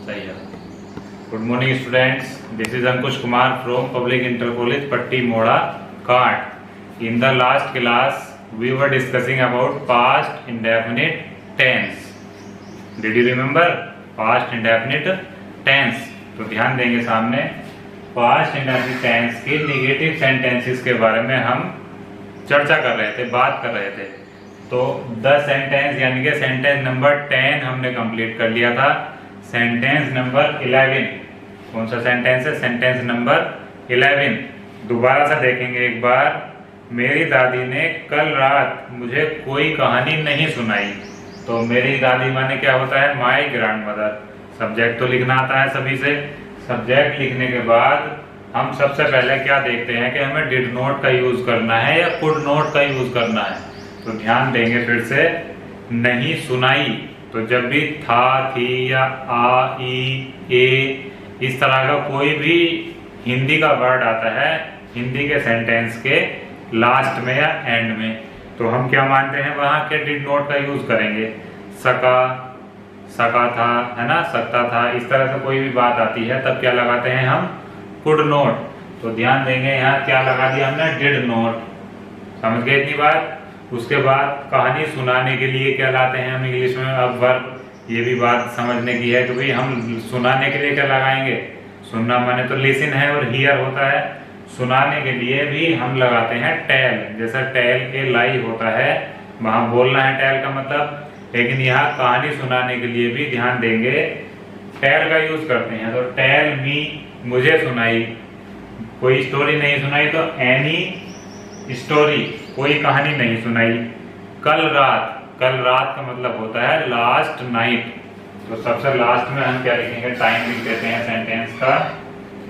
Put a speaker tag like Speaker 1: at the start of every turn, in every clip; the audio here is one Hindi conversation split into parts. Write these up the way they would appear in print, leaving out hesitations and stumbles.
Speaker 1: सही है। Good morning students, this is Ankush Kumar from public inter college Patti Moda Kaat. In the last class we were discussing about past indefinite tense. Did you remember past indefinite tense? तो ध्यान देंगे सामने पास्ट इंडेफिनिट टेंस के नेगेटिव सेंटेंसेस के बारे में हम चर्चा कर रहे थे, बात कर रहे थे। तो द सेंटेंस यानी कि सेंटेंस नंबर 10 हमने कंप्लीट कर लिया था। सेंटेंस नंबर 11 कौन सा सेंटेंस है? सेंटेंस नंबर 11 दोबारा से देखेंगे एक बार। मेरी दादी ने कल रात मुझे कोई कहानी नहीं सुनाई। तो मेरी दादी माने क्या होता है? My grandmother. सब्जेक्ट तो लिखना आता है सभी से। सब्जेक्ट लिखने के बाद हम सबसे पहले क्या देखते हैं कि हमें डिड नॉट का यूज करना है या कुड नॉट का यूज करना है। तो ध्यान देंगे फिर से, नहीं सुनाई तो जब भी था, थी या आ, ई, ए इस तरह का कोई भी हिंदी का वर्ड आता है हिंदी के सेंटेंस के लास्ट में या एंड में, तो हम क्या मानते हैं वहां के डिड नॉट का यूज करेंगे। सका, सका था, है ना, सकता था, इस तरह से कोई भी बात आती है तब क्या लगाते हैं हम? Could not. तो ध्यान देंगे यहाँ क्या लगा दिया हमने? Did not. समझ गए इतनी बात? उसके बाद कहानी सुनाने के लिए क्या लाते हैं हम इंग्लिश में? अब वर्ब। ये भी बात समझने की है कि भाई हम सुनाने के लिए क्या लगाएंगे? सुनना माने तो लिसन है और हियर होता है। सुनाने के लिए भी हम लगाते हैं टेल। जैसा टेल के लाई होता है, वहां बोलना है टेल का मतलब। लेकिन यहाँ कहानी सुनाने के लिए भी ध्यान देंगे टेल का यूज करते हैं। तो टेल मी, मुझे सुनाई। कोई स्टोरी नहीं सुनाई तो एनी स्टोरी, कोई कहानी नहीं सुनाई। कल रात, कल रात का मतलब होता है लास्ट नाइट। तो सबसे लास्ट में हम क्या लिखेंगे? टाइम लिख देते हैं सेंटेंस का,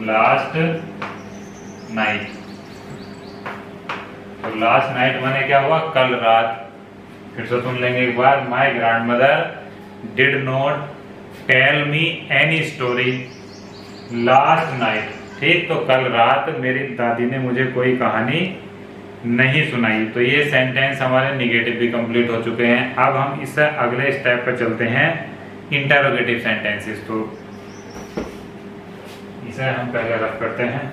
Speaker 1: लास्ट नाइट। तो लास्ट नाइट माने क्या हुआ? कल रात। फिर से सुन लेंगे एक बार। My grandmother did not tell me any story last night. ठीक, तो कल रात मेरी दादी ने मुझे कोई कहानी नहीं सुनाई। तो ये सेंटेंस हमारे निगेटिव भी कंप्लीट हो चुके हैं। अब हम इससे अगले स्टेप पर चलते हैं, इंटरोगेटिव सेंटेंसेस। तो इसे हम पहले रख करते हैं।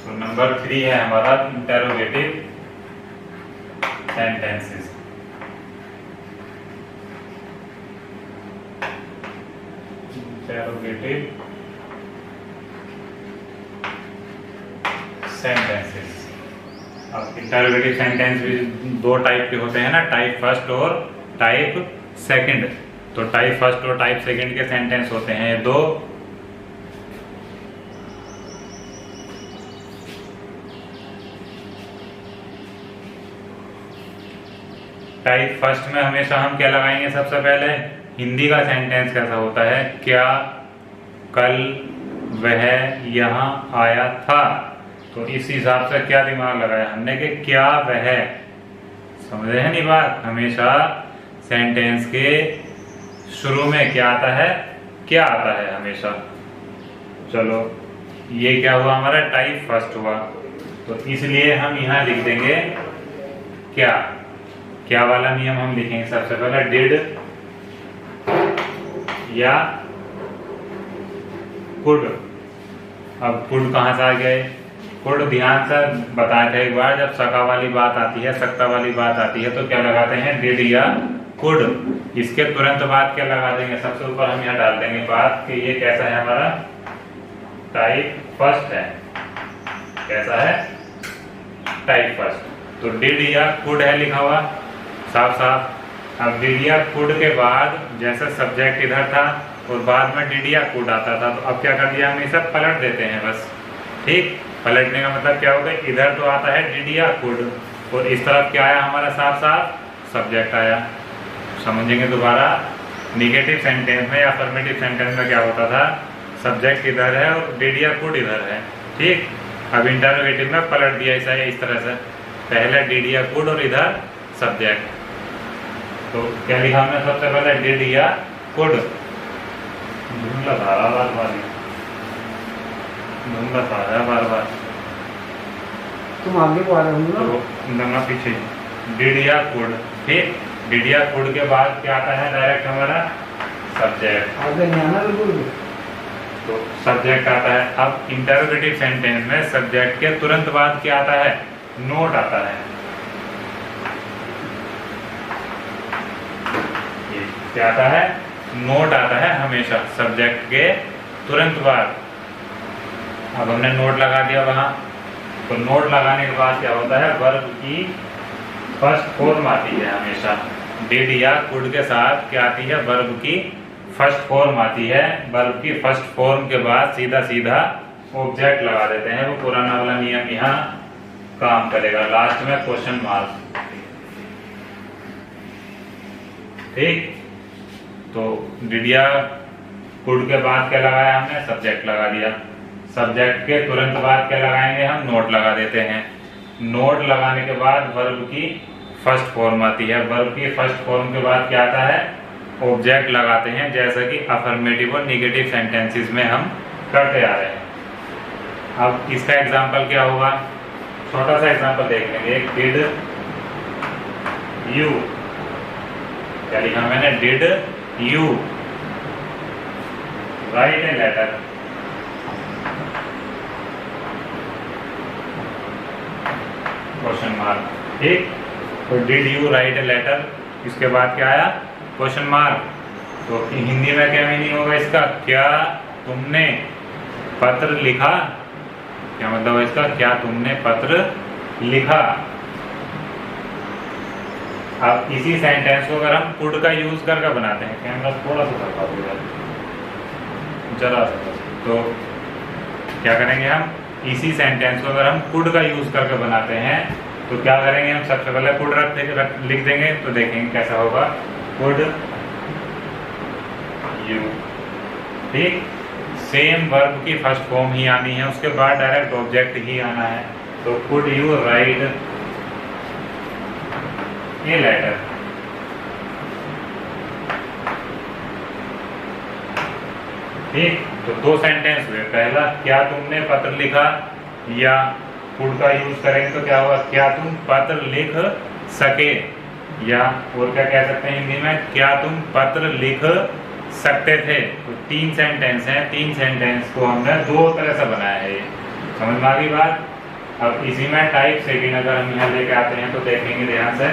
Speaker 1: तो नंबर 3 है हमारा इंटरोगेटिव सेंटेंसेस। Interrogative sentences. अब इंटरोगेटिव सेंटेंस भी दो टाइप के होते हैं ना, टाइप फर्स्ट और टाइप सेकंड। तो टाइप फर्स्ट और टाइप सेकंड के सेंटेंस होते हैं दो। टाइप फर्स्ट में हमेशा हम क्या लगाएंगे? सबसे पहले हिंदी का सेंटेंस कैसा होता है? क्या कल वह यहाँ आया था। तो इस हिसाब से क्या दिमाग लगाया हमने कि क्या वह। समझ रहे हैं नहीं बात? हमेशा सेंटेंस के शुरू में क्या आता है? क्या आता है हमेशा। चलो, ये क्या हुआ हमारा? टाइप फर्स्ट हुआ। तो इसलिए हम यहाँ लिख देंगे क्या। क्या वाला नियम हम लिखेंगे सबसे पहले? डिड या कुड। अब कुड कहां से आ गए? कुड ध्यान से बताया था एक बार, जब सका वाली बात आती है, सकता वाली बात आती है तो क्या लगाते हैं? डिड या कुड। इसके तुरंत बाद क्या लगा देंगे? सबसे ऊपर हम यहाँ डाल देंगे बात कि ये कैसा है हमारा? टाइप फर्स्ट है। कैसा है? Type first. तो डिड या कुड है लिखा हुआ साफ साफ। अब डिड या कुड के बाद जैसे सब्जेक्ट इधर था और बाद में डिड या कुड आता था, तो अब क्या कर दिया हमने? सब पलट देते हैं बस। ठीक, पलटने का मतलब क्या होगा? इधर तो आता है डिड या कुड और इस तरफ क्या आया हमारा? साफ साफ सब्जेक्ट आया। समझेंगे दोबारा। निगेटिव सेंटेंस में या अफर्मेटिव सेंटेंस में क्या होता था? सब्जेक्ट इधर है और डिड या कुड इधर है। ठीक, अब इंटरोगेटिव में पलट दिया ऐसा है, इस तरह से। पहले डिड या कुड और इधर सब्जेक्ट। तो क्या लिखा हमने सबसे पहले, डिड या कुड। जुमला था बार बार, जुमला था बार बार,
Speaker 2: तुम आगे को आ रहे हो ना?
Speaker 1: तो नंगा पीछे, डिड या कुड। फिर डिड या कुड के बाद क्या आता है डायरेक्ट हमारा, सब्जेक्ट।
Speaker 2: आगे नहीं आना बिल्कुल भी।
Speaker 1: तो सब्जेक्ट आता है। अब इंटरोगेटिव सेंटेंस में सब्जेक्ट के तुरंत बाद क्या आता है, नोट आता है। ये क्या आता है, नोट आता है हमेशा सब्जेक्ट के तुरंत बाद। अब हमने नोट लगा दिया वहां, तो नोट लगाने के बाद क्या होता है, वर्ब की फर्स्ट फॉर्म आती है हमेशा। डिड या कुड के साथ क्या आती है, वर्ब की फर्स्ट फॉर्म आती है। वर्ब की फर्स्ट फॉर्म के बाद सीधा सीधा ऑब्जेक्ट लगा देते हैं। वो पुराना वाला नियम यहाँ काम करेगा, लास्ट में क्वेश्चन मार्क। ठीक, तो डिड या कुड के बाद क्या लगाया हमने, सब्जेक्ट लगा दिया। सब्जेक्ट के तुरंत बाद क्या लगाएंगे हम, नोट लगा देते हैं। नोट लगाने के बाद वर्ब की फर्स्ट फॉर्म आती है। वर्ब की फर्स्ट फॉर्म के बाद क्या आता है, ऑब्जेक्ट लगाते हैं, जैसा कि अफर्मेटिव और निगेटिव सेंटेंसेस में हम करते आ रहे हैं। अब इसका एग्जांपल क्या होगा, छोटा सा एग्जांपल देख लेंगे। डिड यू, क्या लिखा मैंने, did you write a letter. Question mark. ठीक, तो did you write a letter, इसके बाद क्या आया, क्वेश्चन मार्क। तो हिंदी में क्या मीनिंग होगा इसका, क्या तुमने पत्र लिखा। क्या मतलब है इसका, क्या तुमने पत्र लिखा। अब इसी सेंटेंस को अगर हम कुड का यूज करके बनाते हैं, कैमरा थोड़ा सा सरका देगा जरा सा, तो क्या करेंगे हम, इसी सेंटेंस को अगर हम कुड का यूज करके बनाते हैं तो क्या करेंगे हम, सबसे पहले कुड लिख देंगे, तो देखेंगे कैसा होगा, कुड यू। ठीक, सेम वर्ब की फर्स्ट फॉर्म ही आनी है, उसके बाद डायरेक्ट ऑब्जेक्ट ही आना है। तो could you write a letter. ठीक, तो दो सेंटेंस हुए। पहला, क्या तुमने पत्र लिखा, या कुड का यूज करेंगे तो क्या होगा, क्या तुम पत्र लिख सके। या और क्या कह सकते हैं हिंदी में, क्या तुम पत्र लिख सकते थे। तो तीन सेंटेंस हैं, तीन सेंटेंस को हमने दो तरह से बनाया है। ये समझ में आ गई बात। अब इसी में टाइप सेकंड अगर हम यहाँ लेके आते हैं तो देखेंगे ध्यान से,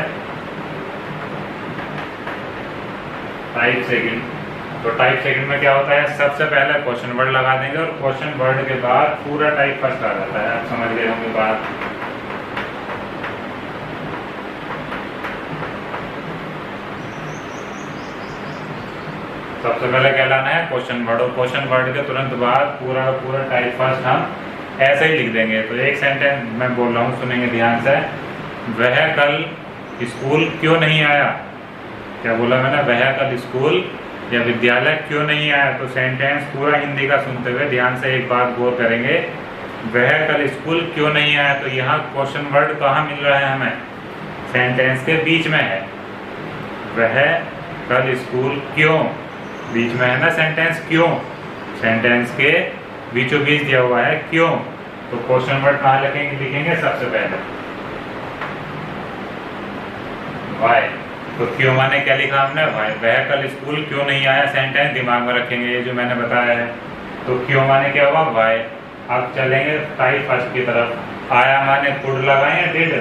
Speaker 1: टाइप सेकंड। तो टाइप सेकंड में क्या होता है, सबसे पहले क्वेश्चन वर्ड लगा देंगे और क्वेश्चन वर्ड के बाद पूरा टाइप फर्स्ट आ जाता है। आप समझ गए होंगे बात। सबसे पहले क्या लाना है, क्वेश्चन वर्ड, और क्वेश्चन वर्ड के तुरंत बाद पूरा पूरा टाइप फर्स्ट हम ऐसे ही लिख देंगे। तो एक सेंटेंस मैं बोल रहा हूँ, सुनेंगे ध्यान से। वह कल स्कूल क्यों नहीं आया। क्या बोला मैंने, वह कल स्कूल या विद्यालय क्यों नहीं आया। तो सेंटेंस पूरा हिंदी का सुनते हुए ध्यान से एक बात गौर करेंगे, वह कल स्कूल क्यों नहीं आया। तो यहाँ क्वेश्चन वर्ड कहाँ मिल रहा है हमें, सेंटेंस के बीच में है। वह कल स्कूल क्यों, बीच में है ना सेंटेंस, क्यों, सेंटेंस के बीचों बीच दिया हुआ है क्यों। तो क्वेश्चन वर्ड कहाँ लिखेंगे सबसे पहले, वाई। तो क्यों माने क्या लिखा हमने, वाई। वह कल स्कूल क्यों नहीं आया, सेंटेंस दिमाग में रखेंगे, ये जो मैंने बताया है। तो क्यों माने क्या हुआ, वाई। अब चलेंगे टाइप फर्स्ट की तरफ। आया माने कुड लगाए या डिड।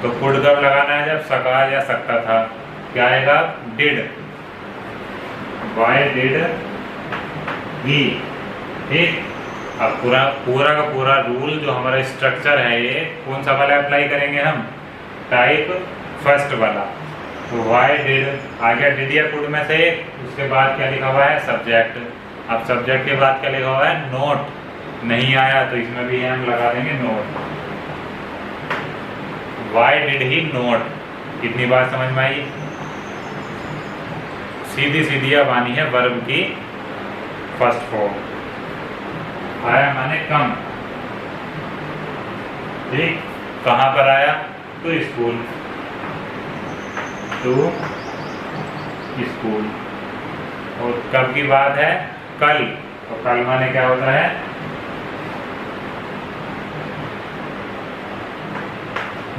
Speaker 1: तो कुड कब लगाना है, जब सका या सकता था। क्या आएगा, डिड। वाई डिड ही। ठीक, अब पूरा का पूरा रूल जो हमारा स्ट्रक्चर है, ये कौन सा वाला अप्लाई करेंगे हम, टाइप फर्स्ट वाला। तो वाई डिड आ गया, डिड या कुड में से। उसके बाद क्या लिखा हुआ है, सब्जेक्ट। अब सब्जेक्ट के बाद क्या लिखा हुआ है, नोट। नहीं आया तो इसमें भी हम लगा देंगे note. Y did he note. कितनी बात समझ में आई। सीधी सीधी अब आनी है वर्ब की फर्स्ट फॉर्म। आया माने कम। ठीक, कहां पर आया, तो स्कूल। To school. और कब की बात है? कल। तो कल माने क्या होता है?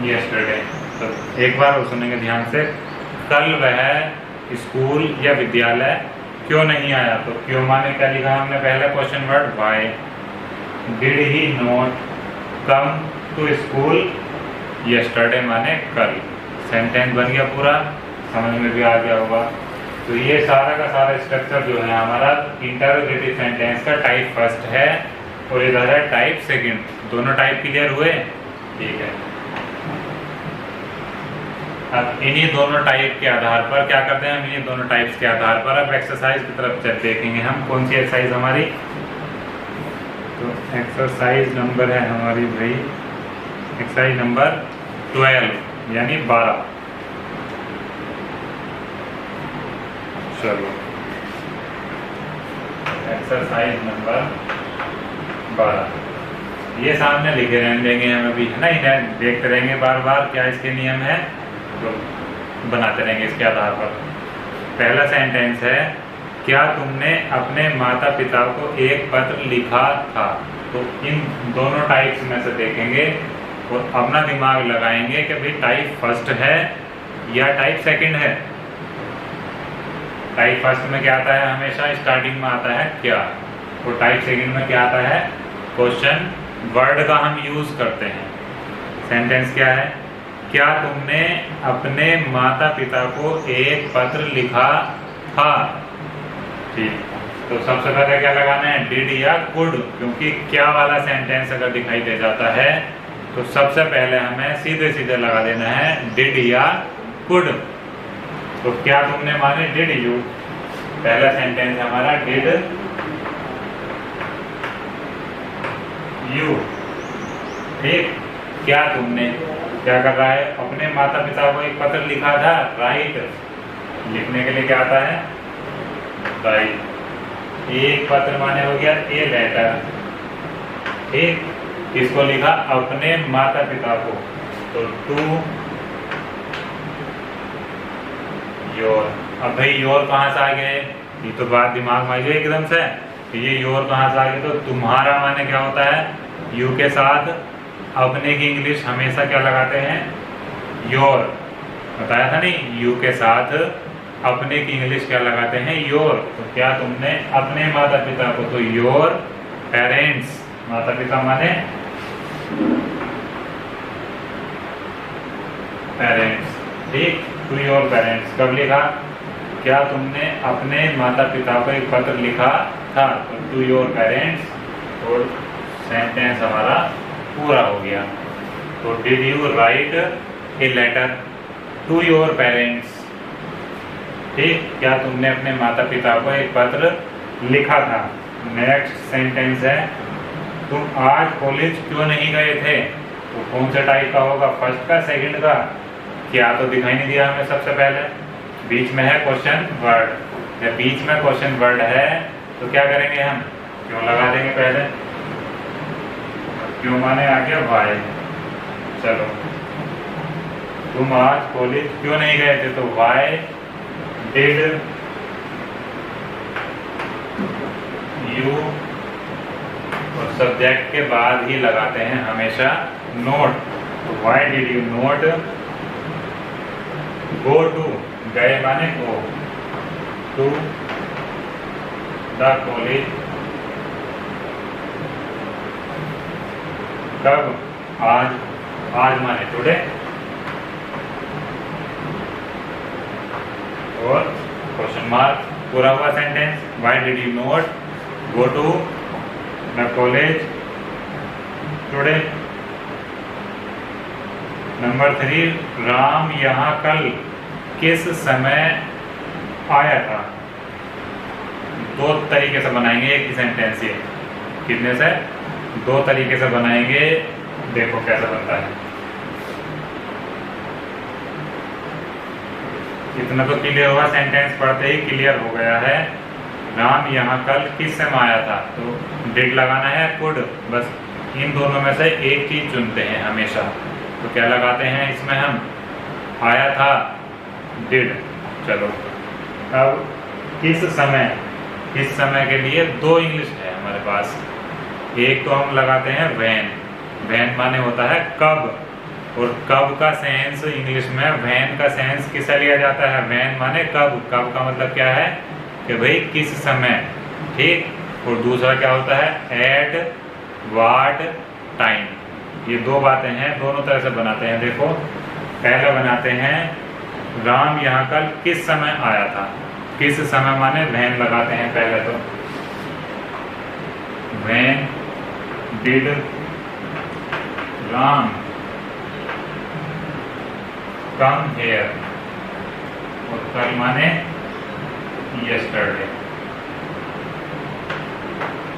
Speaker 1: यस्टरडे। तो एक बार और सुनेंगे ध्यान से। कल वह स्कूल या विद्यालय क्यों नहीं आया? तो क्यों माने क्या लिखा हमने? पहला question word why. Did he not come to school yesterday माने कल। सेंटेंस बन गया पूरा, समझ में भी आ गया होगा। तो ये सारा का सारा स्ट्रक्चर जो है हमारा इंटरोगेटिव सेंटेंस का टाइप फर्स्ट है और इधर है टाइप सेकंड। दोनों टाइप क्लियर हुए? ठीक है। अब इन्हीं दोनों टाइप के आधार पर क्या करते हैं हम? इन्हीं दोनों टाइप्स के आधार पर अब एक्सरसाइज की तरफ देखेंगे हम। कौन सी एक्सरसाइज हमारी? तो एक्सरसाइज नंबर है हमारी भाई एक्सरसाइज नंबर 12 यानी 12। चलो एक्सरसाइज नंबर 12 ये सामने लिखे रहने देंगे हम अभी, है ना। इन्हें देखते रहेंगे बार बार क्या इसके नियम है, तो बनाते रहेंगे इसके आधार पर। पहला सेंटेंस है, क्या तुमने अपने माता पिता को एक पत्र लिखा था? तो इन दोनों टाइप्स में से देखेंगे और अपना दिमाग लगाएंगे कि भाई टाइप फर्स्ट है या टाइप सेकंड है। टाइप फर्स्ट में क्या आता है? हमेशा स्टार्टिंग में आता है क्या, और टाइप सेकंड में क्या आता है? क्वेश्चन वर्ड का हम यूज करते हैं। सेंटेंस क्या है? क्या तुमने अपने माता पिता को एक पत्र लिखा था? ठीक। तो सबसे पहले क्या लगाना है? डिड या कुड, क्योंकि क्या वाला सेंटेंस अगर दिखाई दे जाता है तो सबसे पहले हमें सीधे सीधे लगा देना है डिड या कुड। तो क्या तुमने माने डिड यू। पहला सेंटेंस हमारा डिड यू। ठीक। क्या तुमने क्या कर रहा है? अपने माता पिता को एक पत्र लिखा था। राइट। लिखने के लिए क्या आता है? राइट। एक पत्र माने हो गया ए लेटर। ठीक। किसको लिखा? अपने माता पिता को। तो टू योर। अब भाई योर कहाँ से आ गए? ये तो बात दिमाग में आ गई एकदम से। तो ये योर कहाँ से आ गए? तो तुम्हारा माने क्या होता है? यू के साथ अपने की इंग्लिश हमेशा क्या लगाते हैं? योर। बताया था नहीं, यू के साथ अपने की इंग्लिश क्या लगाते हैं? योर। तो क्या तुमने अपने माता पिता को? तो योर पेरेंट्स। माता पिता माने पेरेंट्स। ठीक। टू योर पेरेंट्स कब लिखा? क्या तुमने अपने माता पिता को एक पत्र लिखा था? तो टू योर पेरेंट्स। और सेंटेंस हमारा पूरा हो गया। तो did you write a letter to your parents? ठीक। क्या तुमने अपने माता पिता को एक पत्र लिखा था? नेक्स्ट सेंटेंस है, तुम आज कॉलेज क्यों नहीं गए थे? तो कौन से टाइप का होगा? फर्स्ट का, सेकंड का? क्या तो दिखाई नहीं दिया हमें सबसे पहले। बीच में है क्वेश्चन वर्ड। या बीच में क्वेश्चन वर्ड है तो क्या करेंगे हम? क्यों लगा देंगे पहले। क्यों माने आ गया वाई। चलो तुम आज कॉलेज क्यों नहीं गए थे? तो वाई डिड यू। और सब्जेक्ट के बाद ही लगाते हैं हमेशा नोट। तो why did you not go to. गए माने गो टू द कॉलेज। कब? आज। आज माने टुडे। और क्वेश्चन मार्क। पूरा हुआ sentence. Why did you not go to the college today. Number 3, Ram यहाँ कल किस समय आया था? दो तरीके से बनाएंगे एक ही सेंटेंस। ये कितने से? दो तरीके से बनाएंगे। देखो कैसा बनता है। इतना तो क्लियर हुआ, सेंटेंस पढ़ते ही क्लियर हो गया है। राम यहाँ कल किस समय आया था? तो डिड लगाना है, कुड। बस इन दोनों में से एक चीज चुनते हैं हमेशा। तो क्या लगाते हैं इसमें हम? आया था डिड। चलो अब किस समय के लिए दो इंग्लिश है हमारे पास। एक तो हम लगाते हैं व्हेन। व्हेन माने होता है कब, और कब का सेंस इंग्लिश में व्हेन का सेंस किससे लिया जाता है? व्हेन माने कब। कब का मतलब क्या है कि भाई किस समय, ठीक। और दूसरा क्या होता है? At what time. ये दो बातें हैं, दोनों तरह से बनाते हैं। देखो पहला बनाते हैं, राम यहाँ कल किस समय आया था। किस समय माने व्हेन लगाते हैं पहले तो। When did Ram come here, और कल माने यस्टरडे।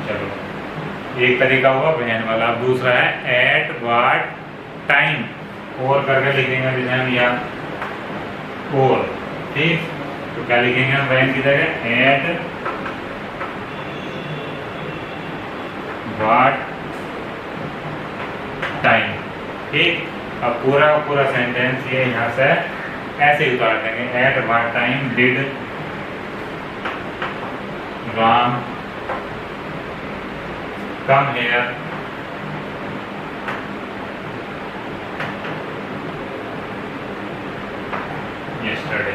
Speaker 1: चलो एक तरीका हुआ व्हेन वाला। अब दूसरा है एट व्हाट टाइम। और करके लिखेंगे विधान या और, ठीक। तो क्या लिखेंगे व्हेन की जगह? एट व्हाट टाइम, ठीक। अब पूरा सेंटेंस ये यहाँ से ऐसे ही उतार देंगे। At what time did Ram come here yesterday,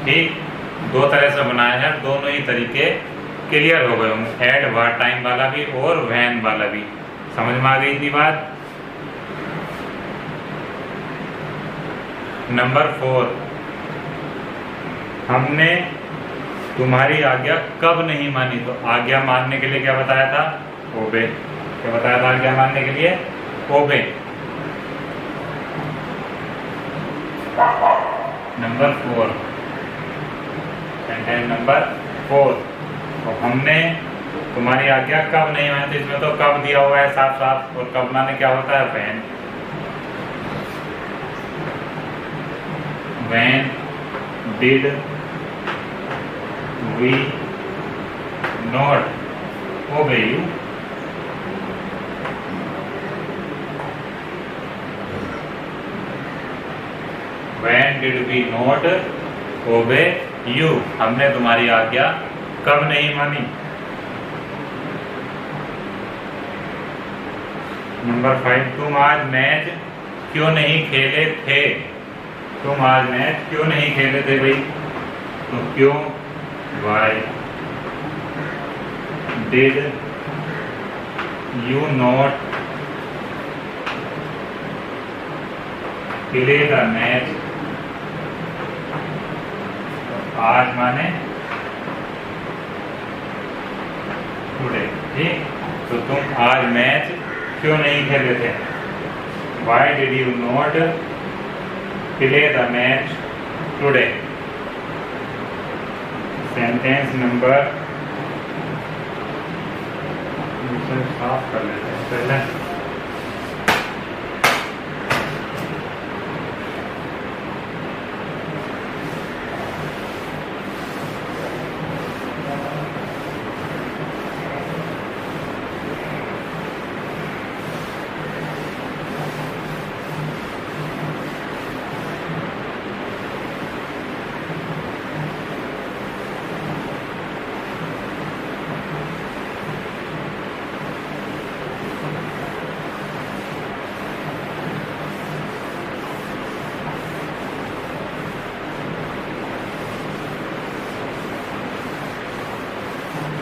Speaker 1: ठीक। दो तरह से बनाया है, दोनों ही तरीके क्लियर हो गए होंगे। एट व्हाट टाइम वाला भी और व्हेन वाला भी। समझ में आ गई इतनी बात? नंबर 4, हमने तुम्हारी आज्ञा कब नहीं मानी। तो आज्ञा मानने के लिए क्या बताया था? ओबे। क्या बताया था आज्ञा मानने के लिए? ओबे। Number 4, sentence number 4। तो हमने तुम्हारी आज्ञा कब नहीं मानी। तो इसमें तो कब दिया हुआ है साफ साफ, और कब माने क्या होता है? When. When did we not obey you. When did we not obey you? हमने तुम्हारी आज्ञा कब नहीं मानी। नंबर 5, तुम आज मैच क्यों नहीं खेले थे। तुम आज मैच क्यों नहीं खेले थे भाई। तो क्यों, why did you not play the match। आज माने टुडे, ठीक। तो तुम आज मैच क्यों नहीं खेले थे। Why did you not play the match today? Sentence number, साफ कर लेते हैं पहले।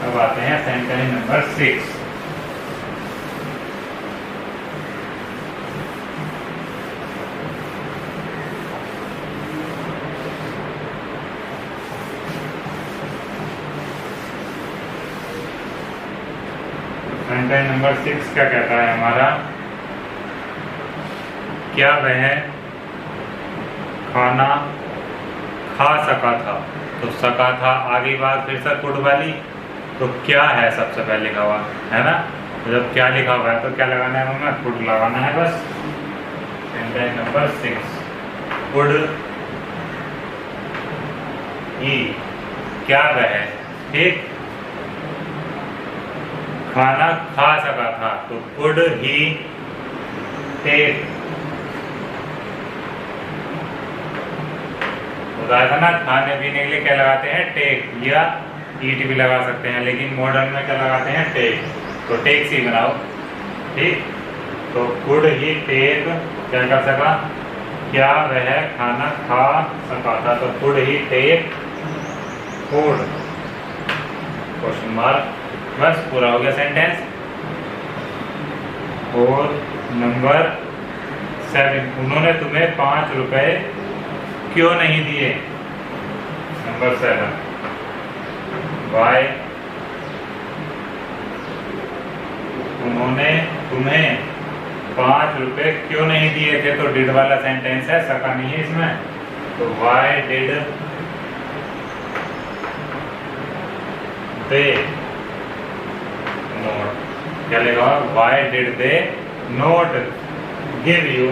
Speaker 1: अब आते हैं सेंटेंस नंबर 6। सेंटेंस नंबर 6 क्या कहता है हमारा? क्या वह खाना खा सका था। तो सका था आगे बात फिर से कुड वाली। तो क्या है सबसे पहले लिखा हुआ है ना। तो जब क्या लिखा हुआ है तो क्या लगाना है हमें? कुड लगाना है बस। सेंटेंस नंबर 6, कुड ही, क्या वह, ठीक, खाना खा सका था। तो कुड ही टेक, बताया था ना, खाने पीने के लिए क्या लगाते हैं, टेक, या ईट भी लगा सकते हैं, लेकिन मॉडर्न में क्या लगाते हैं, टेक। तो टेक से ही बनाओ, ठीक। तो कुड ही टेक, क्या कर सका, क्या वह खाना खा सका था, तो could he take food, question mark. बस पूरा हो गया सेंटेंस। और नंबर 7, उन्होंने तुम्हें 5 रुपए क्यों नहीं दिए। नंबर 7, वाई, उन्होंने तुम्हें 5 रुपए क्यों नहीं दिए थे, तो डिड वाला सेंटेंस है, सका नहीं है इसमें। तो वाई डिड दे नोट, क्या लेगा, why did they note give you.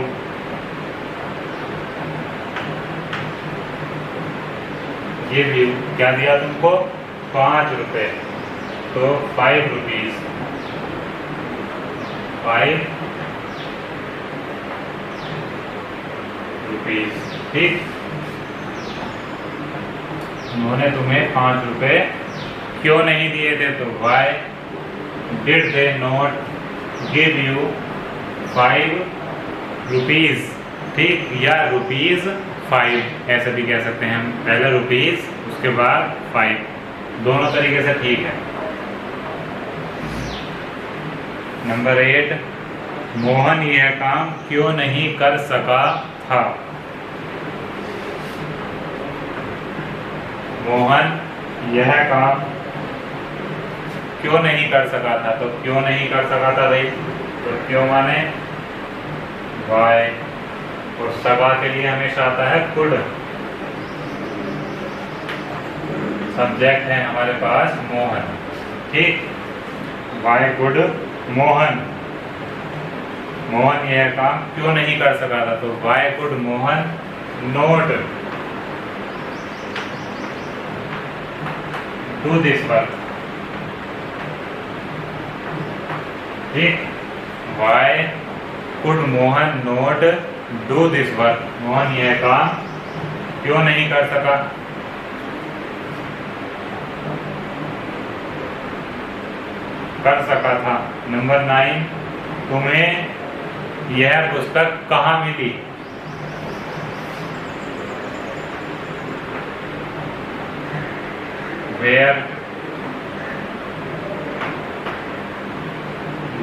Speaker 1: Give you क्या दिया तुमको, 5 रुपए, तो 5 रुपीज, 5 रुपीज, ठीक। उन्होंने तुम्हें 5 रुपए क्यों नहीं दिए थे, तो why did they not give you 5 rupees, ठीक, या ₹5, ऐसे भी कह सकते हैं हम, पहले रुपीज उसके बाद 5, दोनों तरीके से ठीक है। नंबर 8, मोहन यह काम क्यों नहीं कर सका था। मोहन यह काम क्यों नहीं कर सका था, तो क्यों नहीं कर सका था भाई, तो क्यों माने वाई, और सका के लिए हमेशा आता है कुड, सब्जेक्ट है हमारे पास मोहन, ठीक। वाई कुड मोहन, मोहन यह काम क्यों नहीं कर सका था, तो why could Mohan not do this work, ठीक। Why could Mohan not do this work, Mohan यह काम क्यों नहीं कर सका। कर सका था। नंबर 9, तुम्हें यह पुस्तक कहाँ मिली। Where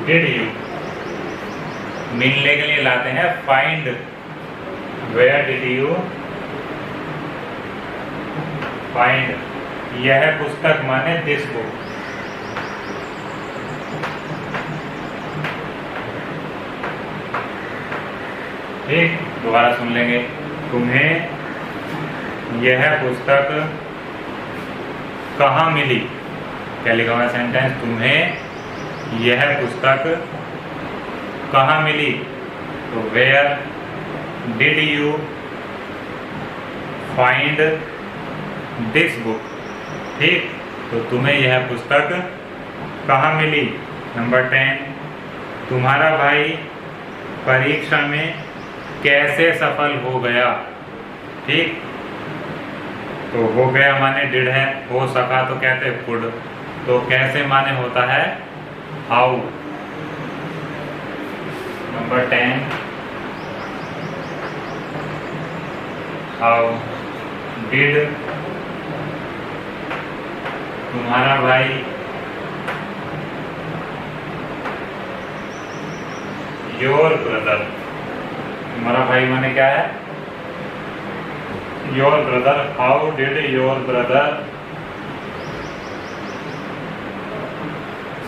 Speaker 1: did you, मिलने के लिए लाते हैं find, where did you find, यह पुस्तक माने this book, ठीक। दोबारा सुन लेंगे, तुम्हें यह पुस्तक कहाँ मिली, क्या लिखा हुआ सेंटेंस, तुम्हें यह पुस्तक कहाँ मिली, तो where did you find this book, ठीक। तो तुम्हें यह पुस्तक कहाँ मिली। नंबर 10, तुम्हारा भाई परीक्षा में कैसे सफल हो गया, ठीक। तो हो गया माने डिड है, हो सका तो कहते हैं कुड, तो कैसे माने होता है हाउ। नंबर 10, हाउ डिड तुम्हारा भाई योर ब्रदर, तुम्हारा भाई माने क्या है, your brother, how did your brother,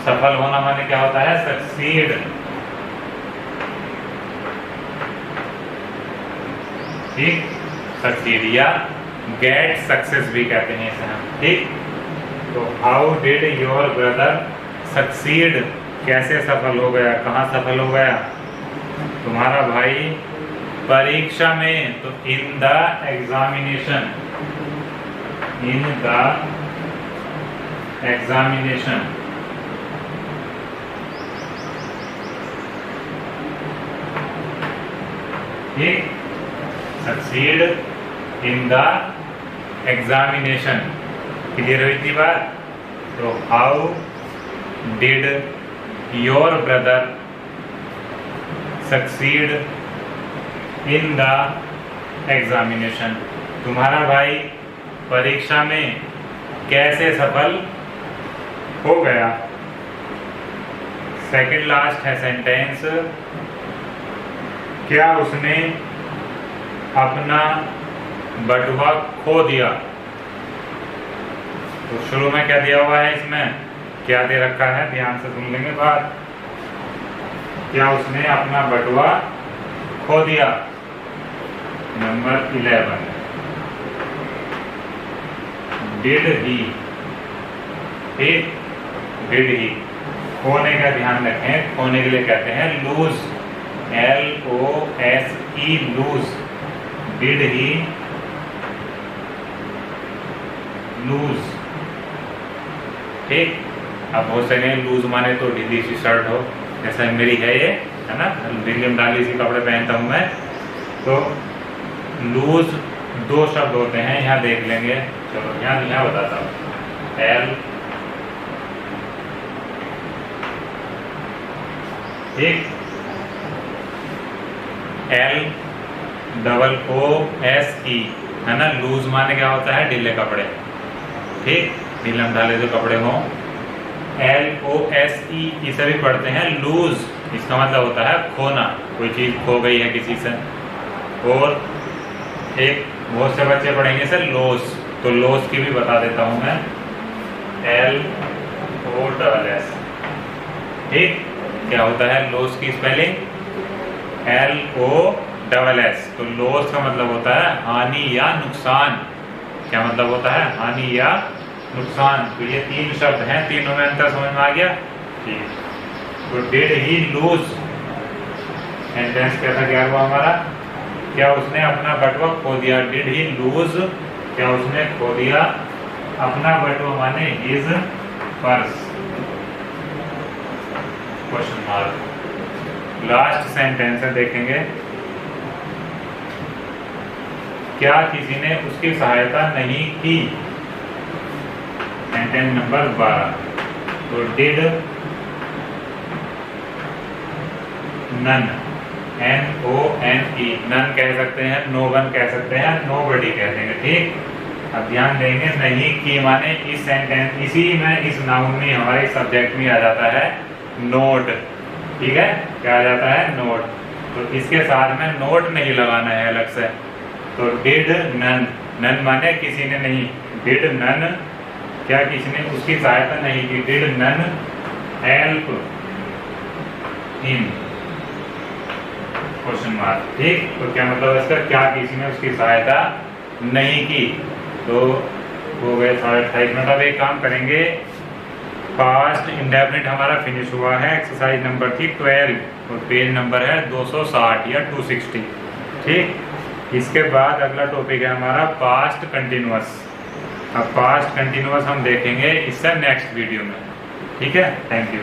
Speaker 1: सफल होना माने क्या होता है, सक्सीड, ठीक, सक्सीड या गेट सक्सेस भी कहते हैं इसे हम, ठीक। तो how did your brother succeed, कैसे सफल हो गया, कहाँ सफल हो गया, तुम्हारा भाई परीक्षा में, तो in the examination, in the examination, ठीक, succeed in the examination. Clear हुई थी बात? तो how did your brother succeed in the examination? तुम्हारा भाई परीक्षा में कैसे सफल हो गया? सेकंड लास्ट है सेंटेंस, क्या उसने अपना बटुआ खो दिया? तो शुरू में क्या दिया हुआ है, इसमें क्या दे रखा है, ध्यान से सुन लेंगे बात। क्या उसने अपना बटुआ खो दिया? Number 11, did he. Did he, खोने का ध्यान रखें, खोने के लिए कहते हैं lose, LOSE, lose. Did he lose? ठीक। अब हो सके लूज माने तो ढीली सी शर्ट हो, जैसा मेरी है ये, है ना, ढीली डाली सी कपड़े पहनता हूं मैं। तो लूज दो शब्द होते हैं, यहाँ देख लेंगे। चलो यहाँ बताता हूँ। LOOSE, है ना। लूज माने क्या होता है, ढीले कपड़े। ठीक, ढीले ढाले जो कपड़े हों। LOSE इसे भी पढ़ते हैं लूज, इसका मतलब होता है खोना, कोई चीज खो गई है किसी से। और एक बहुत से बच्चे पढ़ेंगे सर लॉस, तो लॉस की भी बता देता हूं मैं, LOSS। ठीक, क्या होता है लॉस की स्पेलिंग? LOSS। तो लॉस का मतलब होता है हानि या नुकसान। क्या मतलब होता है? हानि या नुकसान। तो ये तीन शब्द हैं, तीनों में अंतर समझ में आ गया? ठीक। तो डिड ही लूज, सेंटेंस कैसा क्या हुआ हमारा? क्या उसने अपना बटुआ खो दिया? डिड ही लूज, क्या उसने खो दिया अपना बटुआ, माने his purse, question mark. Last sentence है, देखेंगे। क्या किसी ने उसकी सहायता नहीं की? Sentence number 12। तो डिड नन, NONE, नन कह सकते हैं, नो वन कह सकते हैं, नोबडी कह देंगे। ठीक। अब ध्यान देंगे, नहीं की माने इस सेंटेंस, इसी में, इस नाउन में, हमारे सब्जेक्ट में आ जाता है नोट। ठीक है, क्या आ जाता है? नोट। तो इसके साथ में नोट नहीं लगाना है अलग से। तो डिड नन, नन माने किसी ने नहीं, डिड नन, क्या किसी ने उसकी सहायता नहीं की? Did none help him, question mark. ठीक, तो क्या मतलब इसका? क्या किसी ने उसकी सहायता नहीं की। तो हो गए 28 मिनट। अब एक काम करेंगे, पास्ट इंडेफिनिट हमारा फिनिश हुआ है। एक्सरसाइज नंबर थी 12 और पेज नंबर है 260 या 260। ठीक, इसके बाद अगला टॉपिक है हमारा पास्ट कंटिन्यूअस। अब पास्ट कंटिन्यूअस हम देखेंगे इससे नेक्स्ट वीडियो में। ठीक है, थैंक यू।